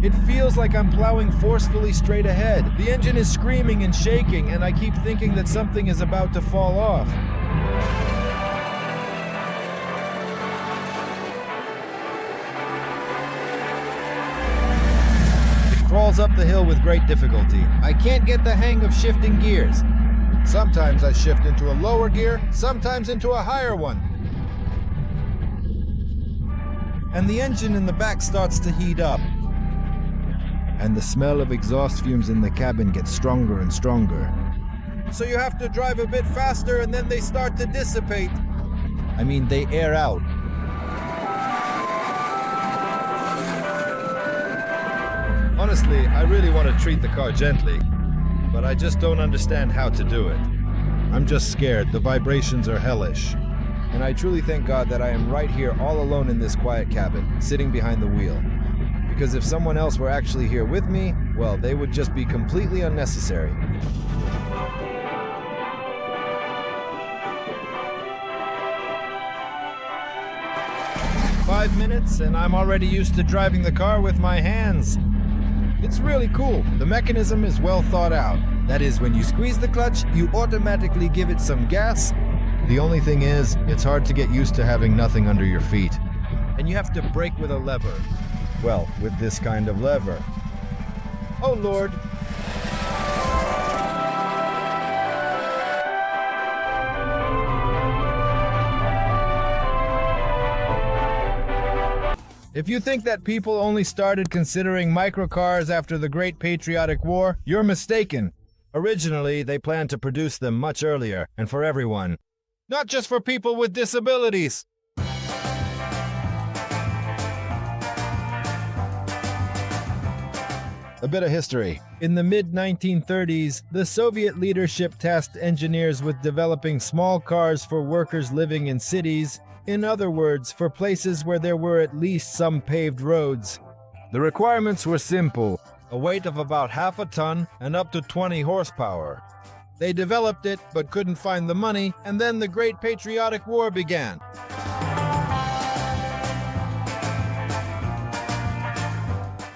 It feels like I'm plowing forcefully straight ahead. The engine is screaming and shaking, and I keep thinking that something is about to fall off. It crawls up the hill with great difficulty. I can't get the hang of shifting gears. Sometimes I shift into a lower gear, sometimes into a higher one. And the engine in the back starts to heat up. And the smell of exhaust fumes in the cabin gets stronger and stronger. So you have to drive a bit faster and then they start to dissipate. I mean, they air out. Honestly, I really want to treat the car gently, but I just don't understand how to do it. I'm just scared. The vibrations are hellish. And I truly thank God that I am right here all alone in this quiet cabin, sitting behind the wheel. Because if someone else were actually here with me, well, they would just be completely unnecessary. "5 minutes, and I'm already used to driving the car with my hands. It's really cool. The mechanism is well thought out. That is, when you squeeze the clutch, you automatically give it some gas. The only thing is, it's hard to get used to having nothing under your feet. And you have to brake with a lever. Well, with this kind of lever. Oh Lord. If you think that people only started considering microcars after the Great Patriotic War, you're mistaken. Originally, they planned to produce them much earlier, and for everyone. Not just for people with disabilities. A bit of history. In the mid-1930s, the Soviet leadership tasked engineers with developing small cars for workers living in cities. In other words, for places where there were at least some paved roads. The requirements were simple: a weight of about half a ton and up to 20 horsepower. They developed it but couldn't find the money, and then the Great Patriotic War began.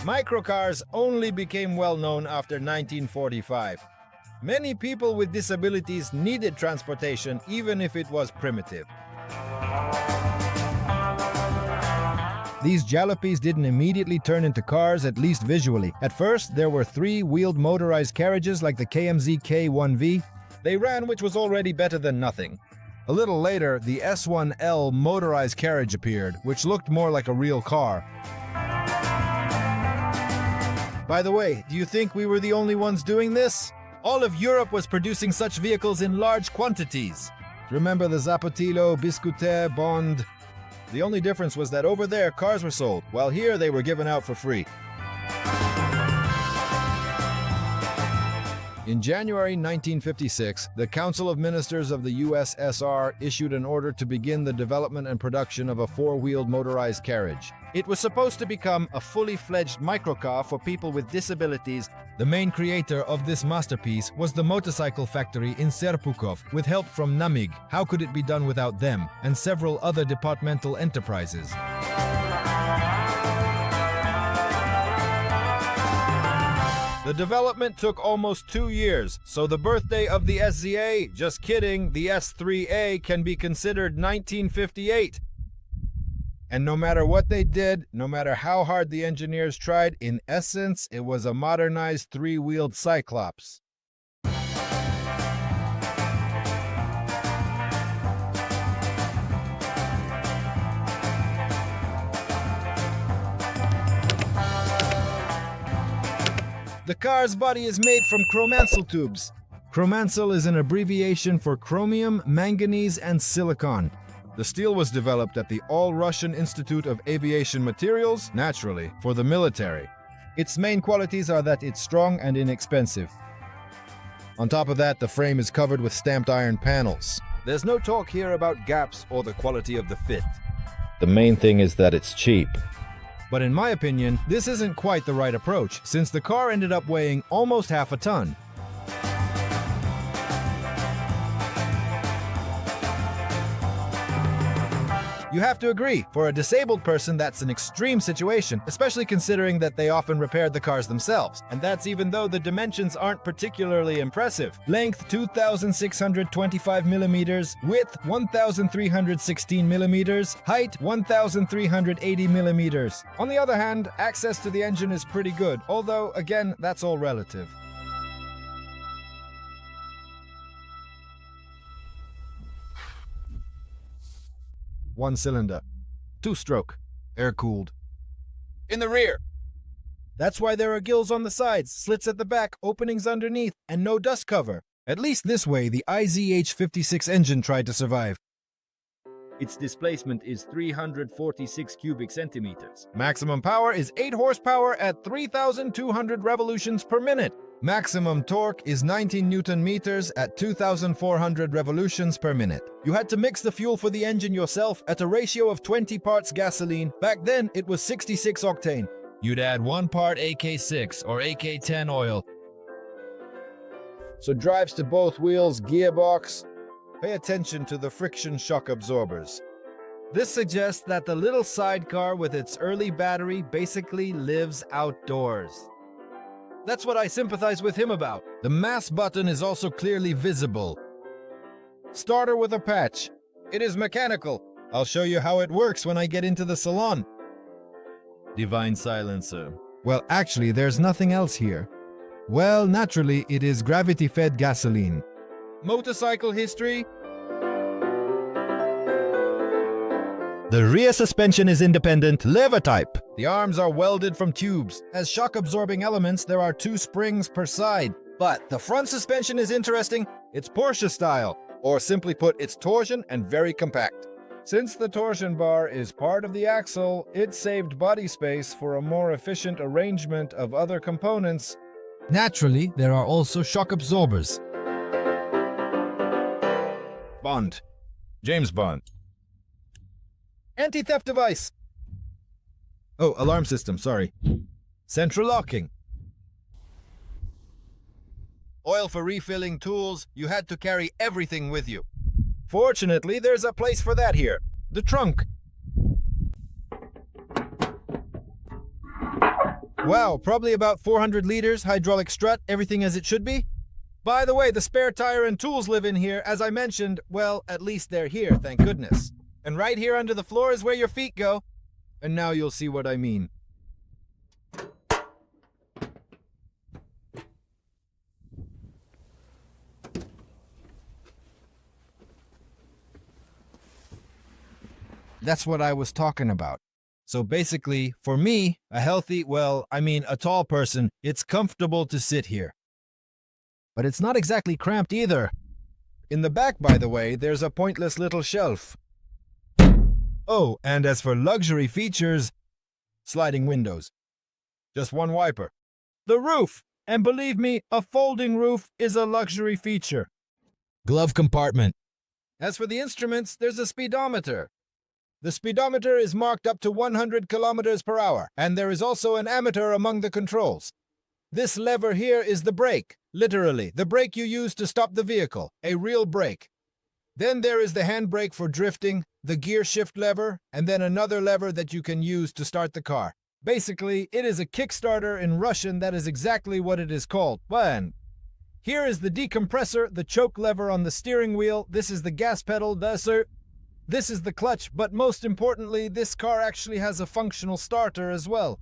Microcars only became well known after 1945. Many people with disabilities needed transportation, even if it was primitive. These jalopies didn't immediately turn into cars, at least visually. At first, there were three-wheeled motorized carriages like the KMZ K1V. They ran, which was already better than nothing. A little later, the S1L motorized carriage appeared, which looked more like a real car. By the way, do you think we were the only ones doing this? All of Europe was producing such vehicles in large quantities. Remember the Zapatilo, Biscuiter, Bond? The only difference was that over there, cars were sold, while here they were given out for free. In January 1956, the Council of Ministers of the USSR issued an order to begin the development and production of a four-wheeled motorized carriage. It was supposed to become a fully fledged microcar for people with disabilities. The main creator of this masterpiece was the motorcycle factory in Serpukhov, with help from Namig. How could it be done without them? And several other departmental enterprises. The development took almost 2 years, so the birthday of the SZA, just kidding, the S3A can be considered 1958. And no matter what they did, no matter how hard the engineers tried, in essence, it was a modernized three-wheeled Cyclops. The car's body is made from chromancel tubes. Chromancel is an abbreviation for chromium, manganese, and silicon. The steel was developed at the All-Russian Institute of Aviation Materials, naturally, for the military. Its main qualities are that it's strong and inexpensive. On top of that, the frame is covered with stamped iron panels. There's no talk here about gaps or the quality of the fit. The main thing is that it's cheap. But in my opinion, this isn't quite the right approach, since the car ended up weighing almost half a ton. You have to agree, for a disabled person that's an extreme situation, especially considering that they often repaired the cars themselves. And that's even though the dimensions aren't particularly impressive. Length 2,625 millimeters, width 1,316 millimeters, height 1,380 millimeters. On the other hand, access to the engine is pretty good, although again, that's all relative. One cylinder, two-stroke, air-cooled. In the rear. That's why there are gills on the sides, slits at the back, openings underneath, and no dust cover. At least this way the IZH56 engine tried to survive. Its displacement is 346 cubic centimeters. Maximum power is 8 horsepower at 3,200 revolutions per minute. Maximum torque is 19 Newton meters at 2,400 revolutions per minute. You had to mix the fuel for the engine yourself at a ratio of 20 parts gasoline. Back then, it was 66 octane. You'd add 1 part AK6 or AK10 oil. So drives to both wheels, gearbox. Pay attention to the friction shock absorbers. This suggests that the little sidecar with its early battery basically lives outdoors. That's what I sympathize with him about. The mass button is also clearly visible. Starter with a patch. It is mechanical. I'll show you how it works when I get into the salon. Divine silencer. Well, actually, there's nothing else here. Well, naturally, it is gravity-fed gasoline. Motorcycle history. The rear suspension is independent, lever type. The arms are welded from tubes. As shock-absorbing elements, there are 2 springs per side. But the front suspension is interesting. It's Porsche style, or simply put, it's torsion and very compact. Since the torsion bar is part of the axle, it saved body space for a more efficient arrangement of other components. Naturally, there are also shock absorbers. Bond. James Bond. Anti-theft device. Oh, alarm system, sorry. Central locking. Oil for refilling tools. You had to carry everything with you. Fortunately, there's a place for that here. The trunk. Wow, probably about 400 liters, hydraulic strut, everything as it should be. By the way, the spare tire and tools live in here. As I mentioned, well, at least they're here, thank goodness. And right here under the floor is where your feet go. And now you'll see what I mean. That's what I was talking about. So basically, for me, a healthy, a tall person, it's comfortable to sit here. But it's not exactly cramped either. In the back, by the way, there's a pointless little shelf. Oh, and as for luxury features, sliding windows. Just one wiper. The roof! And believe me, a folding roof is a luxury feature. Glove compartment. As for the instruments, there's a speedometer. The speedometer is marked up to 100 kilometers per hour, and there is also an ammeter among the controls. This lever here is the brake, literally, the brake you use to stop the vehicle, a real brake. Then there is the handbrake for drifting, the gear shift lever, and then another lever that you can use to start the car. Basically, it is a Kickstarter in Russian. That is exactly what it is called. And here is the decompressor, the choke lever on the steering wheel. This is the gas pedal, this is the clutch, but most importantly, this car actually has a functional starter as well.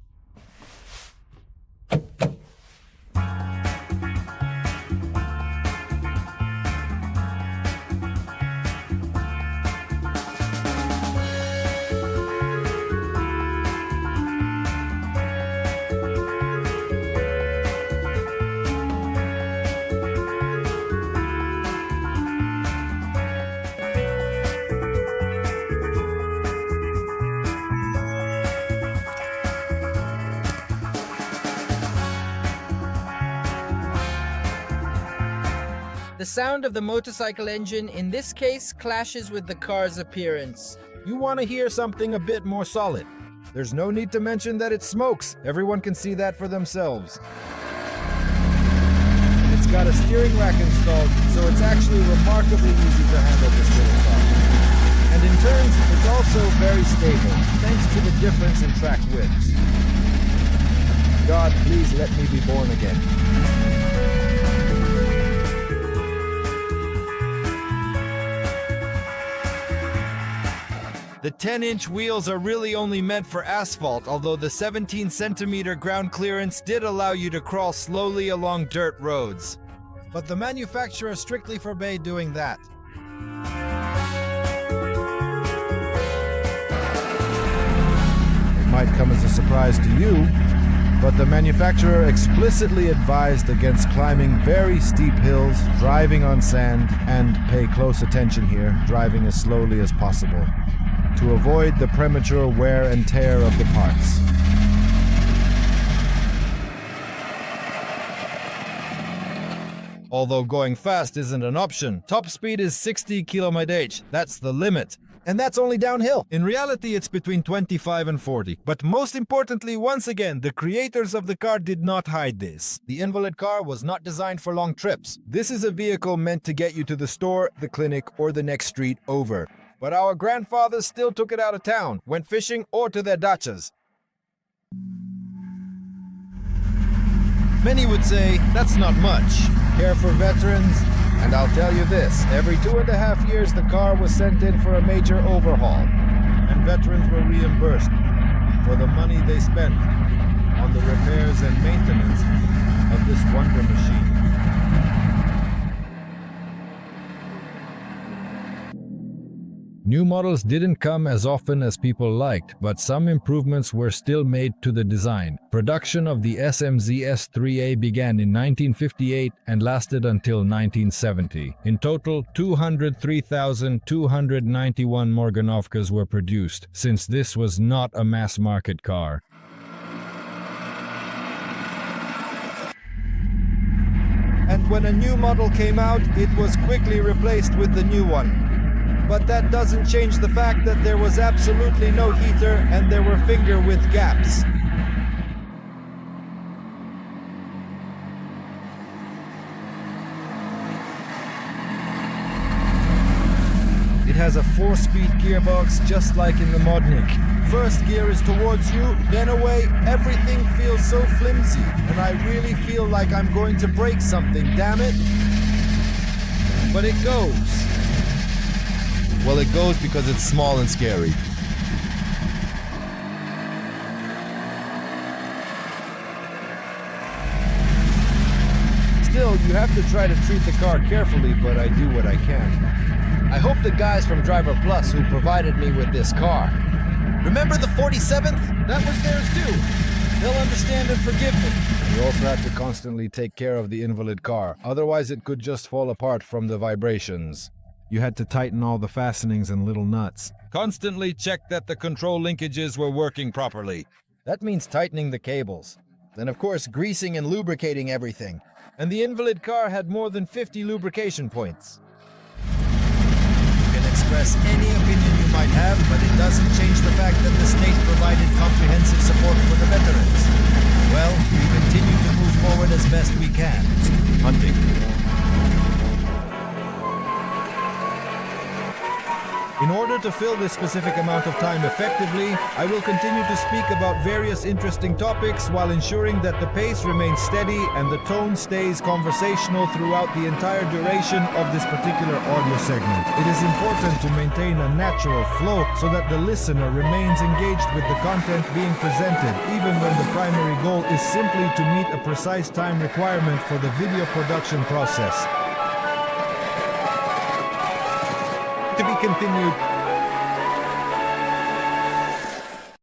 The sound of the motorcycle engine in this case clashes with the car's appearance. You want to hear something a bit more solid. There's no need to mention that it smokes. Everyone can see that for themselves. It's got a steering rack installed, so it's actually remarkably easy to handle this little car. And in turns, it's also also very stable, thanks to the difference in track widths. God, please let me be born again. The 10-inch wheels are really only meant for asphalt, although the 17-centimeter ground clearance did allow you to crawl slowly along dirt roads. But the manufacturer strictly forbade doing that. It might come as a surprise to you, but the manufacturer explicitly advised against climbing very steep hills, driving on sand, and pay close attention here, driving as slowly as possible, to avoid the premature wear and tear of the parts. Although going fast isn't an option, top speed is 60 km/h. That's the limit. And that's only downhill. In reality, it's between 25 and 40. But most importantly, once again, the creators of the car did not hide this. The invalid car was not designed for long trips. This is a vehicle meant to get you to the store, the clinic, or the next street over. But our grandfathers still took it out of town, went fishing, or to their dachas. Many would say, that's not much. Care for veterans? And I'll tell you this, every 2.5 years the car was sent in for a major overhaul. And veterans were reimbursed for the money they spent on the repairs and maintenance of this wonder machine. New models didn't come as often as people liked, but some improvements were still made to the design. Production of the SMZ S3A began in 1958 and lasted until 1970. In total, 203,291 Morgunovkas were produced, since this was not a mass-market car. And when a new model came out, it was quickly replaced with the new one. But that doesn't change the fact that there was absolutely no heater and there were finger-width gaps. It has a 4-speed gearbox just like in the Modnik. First gear is towards you, then away. Everything feels so flimsy, and I really feel like I'm going to break something, damn it. But it goes. Well, it goes because it's small and scary. Still, you have to try to treat the car carefully, but I do what I can. I hope the guys from Driver Plus who provided me with this car. Remember the 47th? That was theirs too. They'll understand and forgive me. You also have to constantly take care of the invalid car, otherwise it could just fall apart from the vibrations. You had to tighten all the fastenings and little nuts. Constantly check that the control linkages were working properly. That means tightening the cables. Then of course greasing and lubricating everything. And the invalid car had more than 50 lubrication points. You can express any opinion you might have, but it doesn't change the fact that the state provided comprehensive support for the veterans. Well, we continue to move forward as best we can. Hunting. In order to fill this specific amount of time effectively, I will continue to speak about various interesting topics while ensuring that the pace remains steady and the tone stays conversational throughout the entire duration of this particular audio segment. It is important to maintain a natural flow so that the listener remains engaged with the content being presented, even when the primary goal is simply to meet a precise time requirement for the video production process. To be continued.